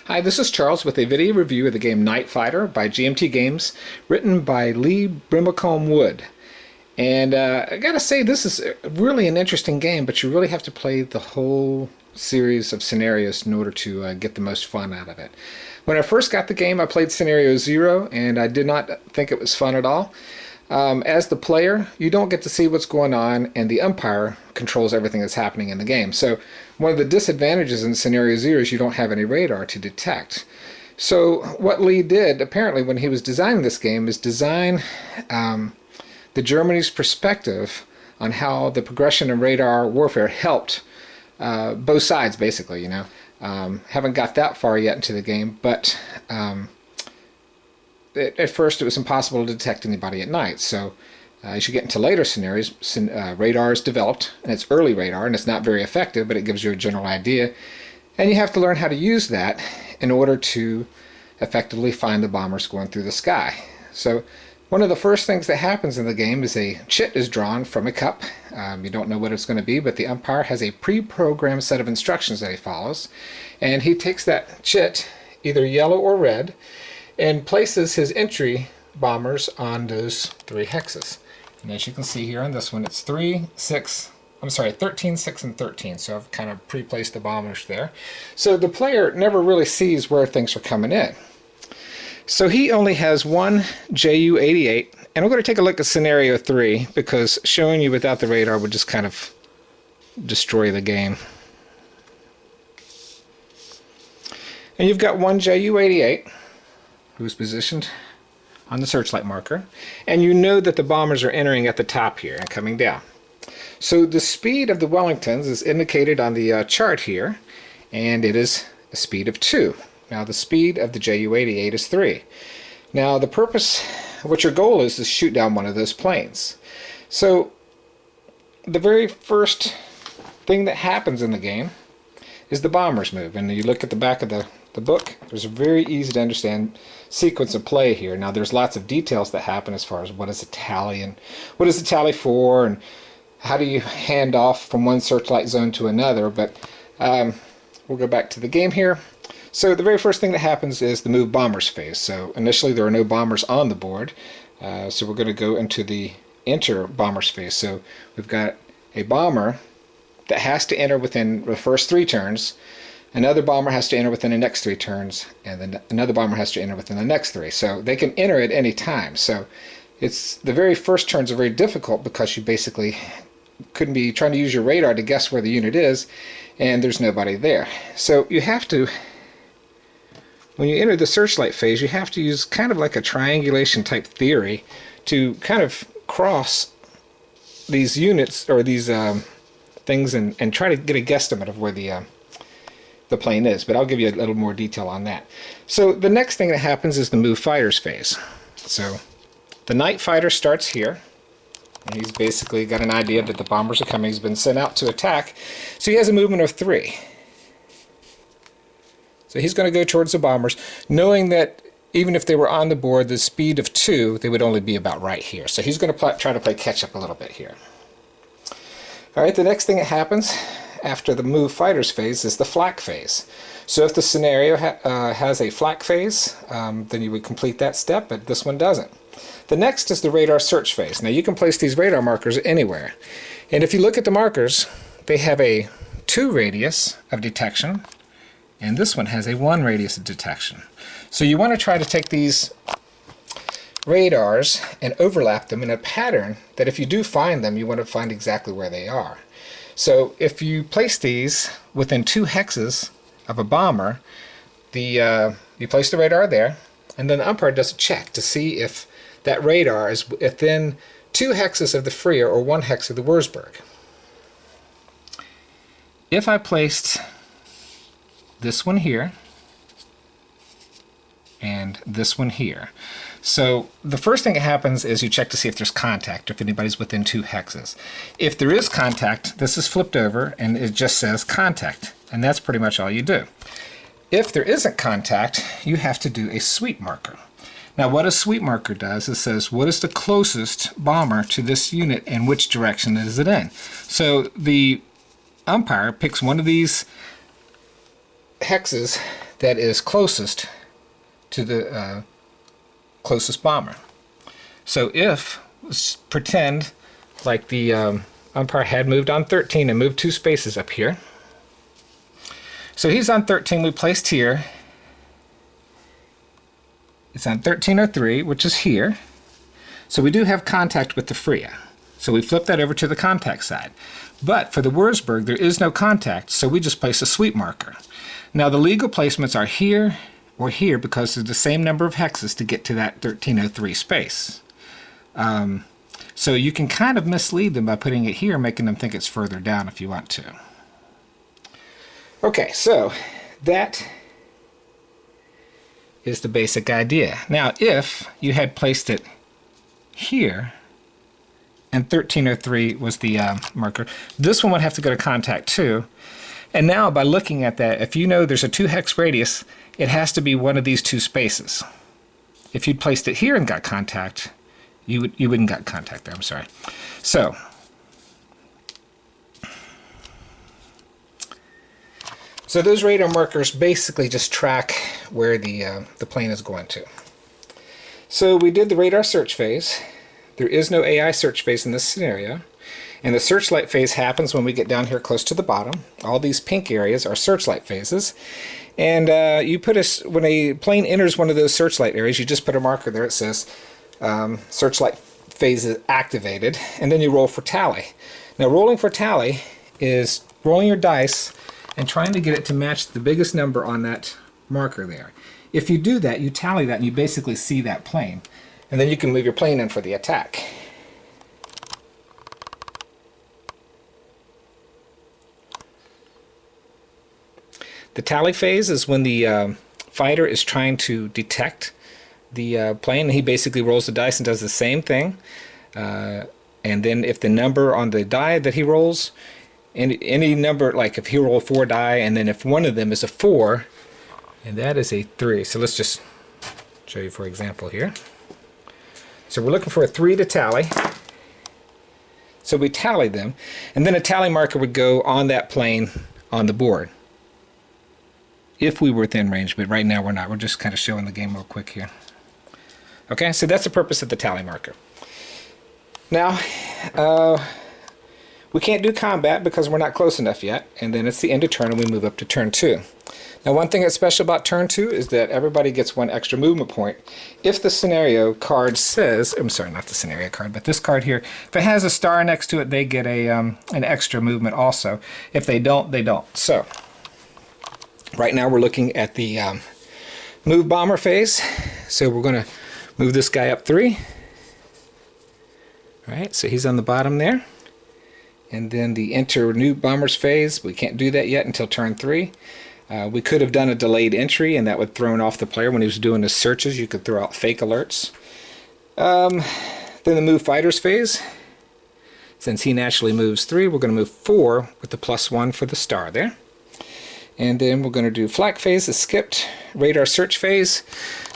Hi, this is Charles with a video review of the game Nightfighter by GMT Games, written by Lee Brimacombe Wood. And I gotta say, this is really an interesting game, but you really have to play the whole series of scenarios in order to get the most fun out of it. When I first got the game, I played Scenario 0, and I did not think it was fun at all. As the player, you don't get to see what's going on, and the umpire controls everything that's happening in the game. So one of the disadvantages in Scenario 0 is you don't have any radar to detect. So what Lee did, apparently, when he was designing this game, is design the Germany's perspective on how the progression of radar warfare helped both sides, basically, you know. Haven't got that far yet into the game, but at first it was impossible to detect anybody at night. So as you get into later scenarios, radar is developed, and it's early radar, and it's not very effective, but it gives you a general idea. And you have to learn how to use that in order to effectively find the bombers going through the sky. So one of the first things that happens in the game is a chit is drawn from a cup. You don't know what it's going to be, but the umpire has a pre-programmed set of instructions that he follows. And he takes that chit, either yellow or red, and places his entry bombers on those three hexes. And as you can see here on this one, it's 13, 6, and 13. So I've kind of pre-placed the bombers there. So the player never really sees where things are coming in. So he only has one Ju-88, and I'm going to take a look at Scenario 3, because showing you without the radar would just kind of destroy the game. And you've got one Ju-88, who's positioned on the searchlight marker, and you know that the bombers are entering at the top here and coming down. So the speed of the Wellingtons is indicated on the chart here, and it is a speed of 2. Now the speed of the Ju-88 is 3. Now the purpose, what your goal is to shoot down one of those planes. So the very first thing that happens in the game is the bombers move, and you look at the back of the book, there's a very easy to understand sequence of play here. Now there's lots of details that happen as far as what is a tally and what is the tally for, and how do you hand off from one searchlight zone to another, but we'll go back to the game here. So the very first thing that happens is the move bombers phase. So initially there are no bombers on the board, so we're going to go into the enter bombers phase. So we've got a bomber that has to enter within the first 3 turns, another bomber has to enter within the next 3 turns, and then another bomber has to enter within the next 3. So they can enter at any time. So it's the very first turns are very difficult, because you basically couldn't be trying to use your radar to guess where the unit is, and there's nobody there. So you have to, when you enter the searchlight phase, you have to use kind of like a triangulation type theory to kind of cross these units or these things and try to get a guesstimate of where the plane is, but I'll give you a little more detail on that. So the next thing that happens is the move fighters phase. So the Nightfighter starts here, and he's basically got an idea that the bombers are coming. He's been sent out to attack, so he has a movement of 3. So he's going to go towards the bombers, knowing that even if they were on the board, the speed of 2, they would only be about right here. So he's going to try to play catch up a little bit here. All right, the next thing that happens after the move fighters phase is the flak phase. So if the scenario has a flak phase, then you would complete that step, but this one doesn't. The next is the radar search phase. Now you can place these radar markers anywhere, and if you look at the markers, they have a 2 radius of detection, and this one has a 1 radius of detection. So you want to try to take these radars and overlap them in a pattern that if you do find them, you want to find exactly where they are. So if you place these within 2 hexes of a bomber, you place the radar there, and then the umpire does a check to see if that radar is within 2 hexes of the Freer or 1 hex of the Wurzburg. If I placed this one here and this one here, so the first thing that happens is you check to see if there's contact, or if anybody's within 2 hexes. If there is contact, this is flipped over and it just says contact, and that's pretty much all you do. If there isn't contact, you have to do a sweep marker. Now what a sweep marker does is says what is the closest bomber to this unit and which direction is it in. So the umpire picks one of these hexes that is closest to the closest bomber. So if, let's pretend like the umpire had moved on 13 and moved 2 spaces up here. So he's on 13, we placed here. It's on 1303, which is here. So we do have contact with the Freya. So we flip that over to the contact side. But for the Wurzburg, there is no contact, so we just place a sweep marker. Now the legal placements are here or here because there's the same number of hexes to get to that 1303 space. So you can kind of mislead them by putting it here, making them think it's further down if you want to. Okay, so that is the basic idea. Now if you had placed it here, and 1303 was the marker, this one would have to go to contact too. And now by looking at that, if you know there's a 2 hex radius, it has to be one of these 2 spaces. If you'd placed it here and got contact, you wouldn't got contact there, I'm sorry. So those radar markers basically just track where the plane is going to. So we did the radar search phase. There is no AI search phase in this scenario. And the searchlight phase happens when we get down here close to the bottom. All these pink areas are searchlight phases. And you put when a plane enters one of those searchlight areas, you just put a marker there. It says searchlight phase is activated. And then you roll for tally. Now rolling for tally is rolling your dice and trying to get it to match the biggest number on that marker there. If you do that, you tally that, and you basically see that plane. And then you can move your plane in for the attack. The tally phase is when the fighter is trying to detect the plane. He basically rolls the dice and does the same thing. And then if the number on the die that he rolls, any number, like if he rolled 4 die, and then if one of them is a 4, and that is a 3. So let's just show you for example here. So we're looking for a 3 to tally. So we tally them, and then a tally marker would go on that plane on the board. If we were within range, but right now we're not. We're just kind of showing the game real quick here. Okay, so that's the purpose of the tally marker. Now, we can't do combat because we're not close enough yet, and then it's the end of turn and we move up to turn 2. Now one thing that's special about turn 2 is that everybody gets 1 extra movement point. If the scenario card says, I'm sorry, not the scenario card, but this card here, if it has a star next to it, they get an extra movement also. If they don't, they don't. So, right now we're looking at the move bomber phase. So we're going to move this guy up 3. Alright, so he's on the bottom there. And then the enter new bombers phase, we can't do that yet until turn 3. We could have done a delayed entry, and that would thrown off the player when he was doing his searches. You could throw out fake alerts. Then the move fighters phase. Since he naturally moves 3, we're going to move 4 with the +1 for the star there. And then we're going to do flak phase is skipped, radar search phase.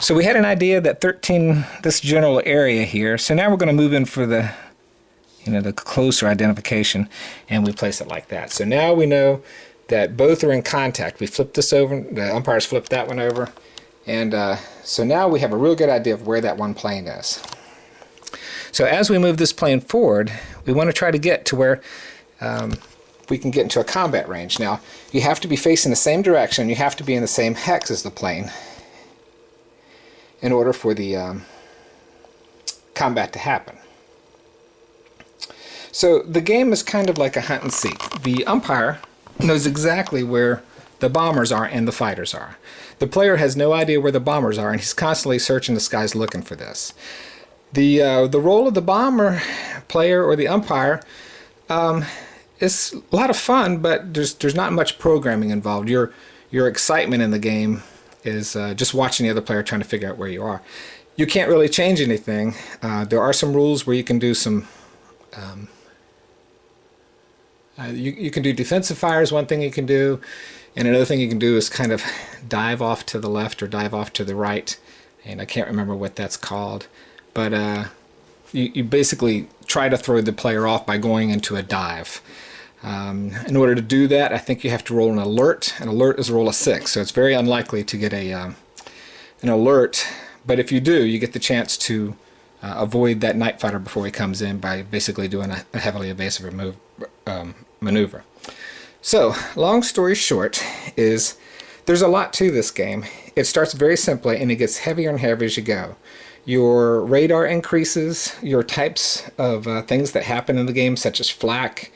So we had an idea that 13, this general area here. So now we're going to move in for the, the closer identification, and we place it like that. So now we know that both are in contact. We flipped this over, the umpires flipped that one over, and so now we have a real good idea of where that one plane is. So as we move this plane forward, we want to try to get to where we can get into a combat range. Now, you have to be facing the same direction, you have to be in the same hex as the plane in order for the combat to happen. So the game is kind of like a hunt and seek. The umpire knows exactly where the bombers are and the fighters are. The player has no idea where the bombers are, and he's constantly searching the skies looking for this. The role of the bomber player or the umpire is a lot of fun, but there's not much programming involved. Your excitement in the game is just watching the other player trying to figure out where you are. You can't really change anything. There are some rules where you can do some you can do defensive fires, one thing you can do, and another thing you can do is kind of dive off to the left or dive off to the right, and I can't remember what that's called, but you basically try to throw the player off by going into a dive. In order to do that, I think you have to roll an alert. An alert is a roll of 6, so it's very unlikely to get an alert. But if you do, you get the chance to avoid that Nightfighter before he comes in by basically doing a heavily evasive maneuver. So, long story short is there's a lot to this game. It starts very simply and it gets heavier and heavier as you go. Your radar increases, your types of things that happen in the game, such as flak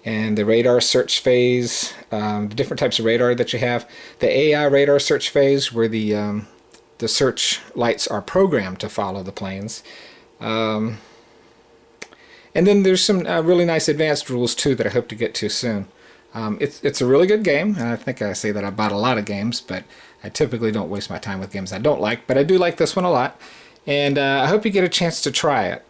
and the radar search phase, the different types of radar that you have. The AI radar search phase, where the search lights are programmed to follow the planes. And then there's some really nice advanced rules too that I hope to get to soon. It's a really good game, and I think I say that I bought a lot of games, but I typically don't waste my time with games I don't like, but I do like this one a lot, and I hope you get a chance to try it.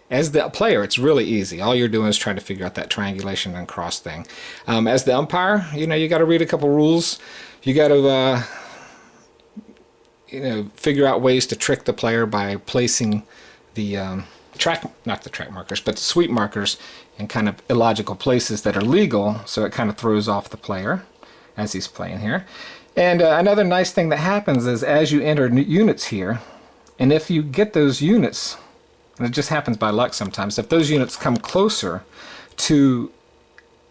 As the player, it's really easy. All you're doing is trying to figure out that triangulation and cross thing. As the umpire, you got to read a couple rules. You got to figure out ways to trick the player by placing the not the track markers, but the sweep markers in kind of illogical places that are legal, so it kind of throws off the player as he's playing here. And another nice thing that happens is as you enter units here, and if you get those units, and it just happens by luck sometimes, if those units come closer to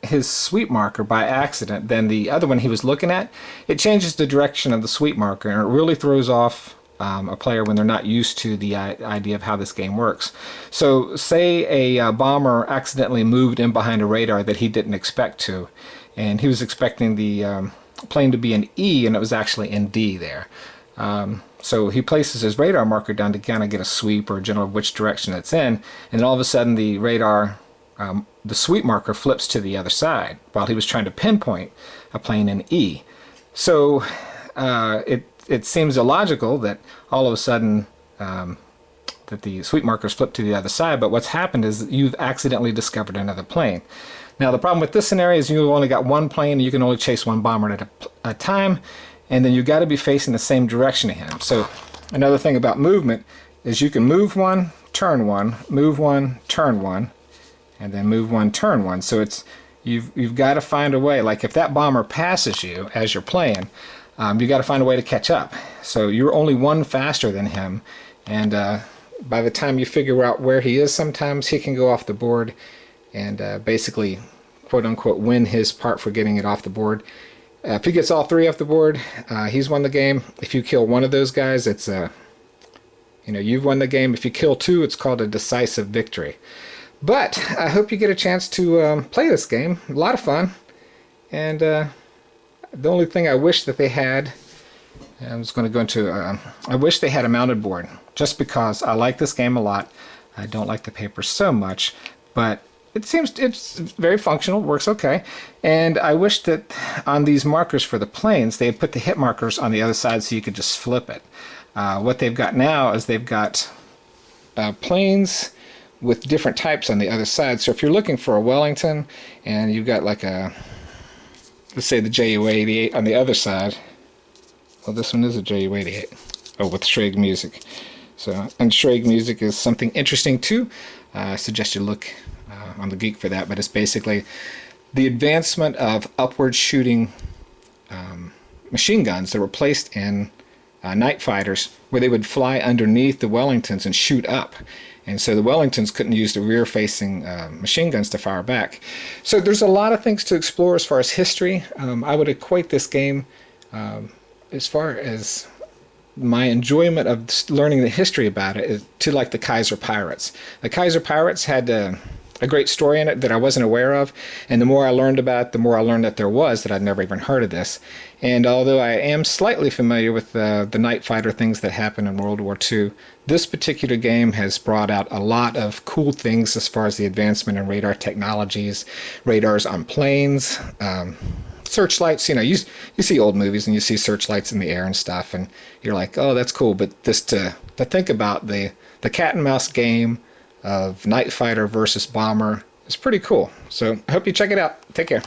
his sweep marker by accident than the other one he was looking at, it changes the direction of the sweep marker, and it really throws off a player when they're not used to the idea of how this game works. So say a bomber accidentally moved in behind a radar that he didn't expect to, and he was expecting the plane to be in E and it was actually in D there. So he places his radar marker down to kind of get a sweep or a general which direction it's in, and then all of a sudden the radar, the sweep marker flips to the other side while he was trying to pinpoint a plane in E. So it seems illogical that all of a sudden that the sweep markers flip to the other side, but what's happened is you've accidentally discovered another plane. Now the problem with this scenario is you've only got one plane and you can only chase one bomber at a time, and then you've got to be facing the same direction to him. So another thing about movement is you can move one, turn one, move one, turn one, and then move one, turn one. So it's you've got to find a way, like if that bomber passes you as you're playing, you got to find a way to catch up. So you're only one faster than him, and by the time you figure out where he is, sometimes he can go off the board and basically, quote unquote, win his part for getting it off the board. If he gets all three off the board, he's won the game. If you kill one of those guys, it's you've won the game. If you kill two, it's called a decisive victory. But I hope you get a chance to play this game. A lot of fun, and the only thing I wish that they had, I'm just going to go into, I wish they had a mounted board, just because I like this game a lot. I don't like the paper so much, but it seems it's very functional, works okay. And I wish that on these markers for the planes, they had put the hit markers on the other side so you could just flip it. What they've got now is they've got planes with different types on the other side. So if you're looking for a Wellington and you've got like a, let's say the JU-88 on the other side. Well, this one is a JU-88. Oh, with Schrag music. So, and Schrag music is something interesting too. I suggest you look on the Geek for that, but it's basically the advancement of upward shooting machine guns that were placed in Nightfighters, where they would fly underneath the Wellingtons and shoot up. And so the Wellingtons couldn't use the rear-facing machine guns to fire back. So there's a lot of things to explore as far as history. I would equate this game, as far as my enjoyment of learning the history about it, to like the Kaiser Pirates. The Kaiser Pirates had a great story in it that I wasn't aware of, and the more I learned about it, the more I learned that there was, that I'd never even heard of this. And although I am slightly familiar with the Nightfighter things that happened in World War II, this particular game has brought out a lot of cool things as far as the advancement in radar technologies, radars on planes, searchlights. You see old movies and you see searchlights in the air and stuff, and you're like, oh, that's cool. But this to think about the cat and mouse game of Nightfighter versus Bomber is pretty cool. So I hope you check it out. Take care.